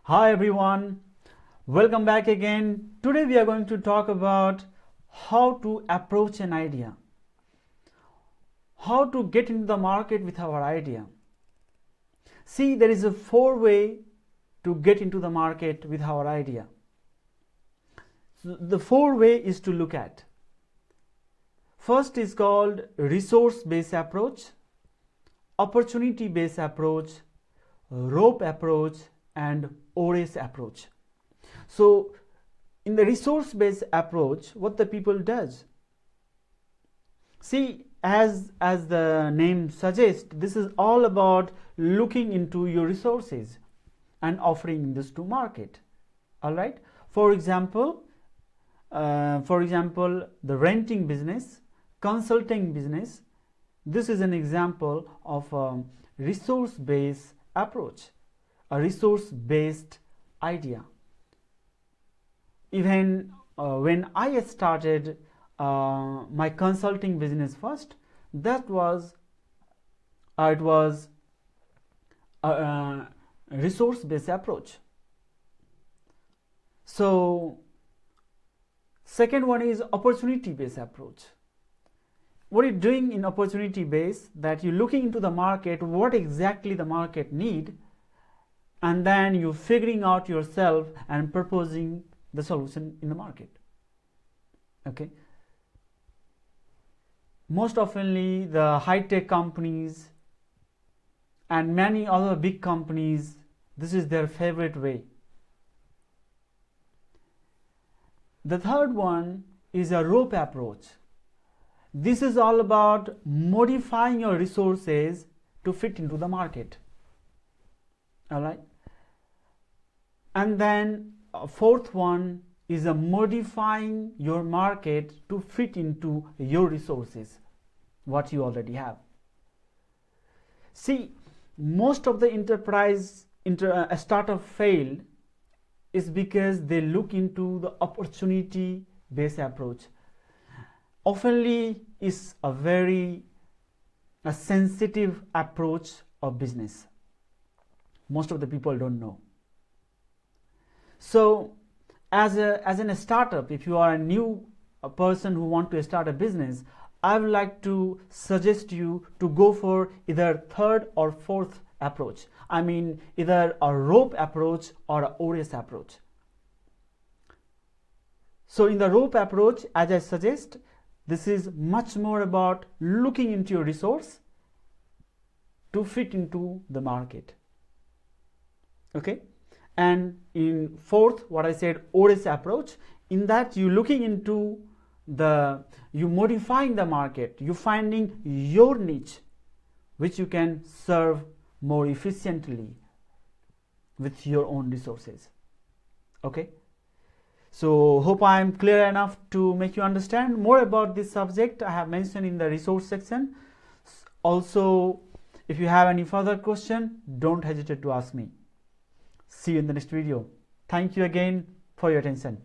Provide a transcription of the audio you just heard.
Hi everyone, welcome back again. Today we are going to talk about how to approach an idea, how to get into the market with our idea. See, there is a 4-way to get into the market with our idea. So the 4-way is to look at. First is called resource-based approach, opportunity-based approach, rope approach, and Hrms approach. So in the resource-based approach, what the people does, see, as the name suggests, this is all about looking into your resources and offering this to market. All right. For example, the renting business, consulting business. This is an example of a resource-based approach, a resource-based idea. Even when I started my consulting business first, that was it was a resource-based approach. So second one is opportunity-based approach. What you're doing in opportunity-based, that you're looking into the market, what exactly the market need, and then you figuring out yourself and proposing the solution in the market. Okay. Most oftenly, the high-tech companies and many other big companies, this is their favorite way. The third one is a rope approach. This is all about modifying your resources to fit into the market. All right. And then fourth one is a modifying your market to fit into your resources, what you already have. See, most of the startup fail is because they look into the opportunity based approach. Oftenly is a very sensitive approach of business. Most of the people don't know. So as a startup, if you are a person who want to start a business, I would like to suggest you to go for either third or fourth approach. I mean, either a rope approach or a Hrms approach. So in the rope approach, as I suggest, this is much more about looking into your resource to fit into the market. Okay. And in fourth, what I said, Hrms approach, in that you looking into you modifying the market, you finding your niche, which you can serve more efficiently with your own resources. Okay. So hope I am clear enough to make you understand more about this subject. I have mentioned in the resource section. Also, if you have any further question, don't hesitate to ask me. See you in the next video. Thank you again for your attention.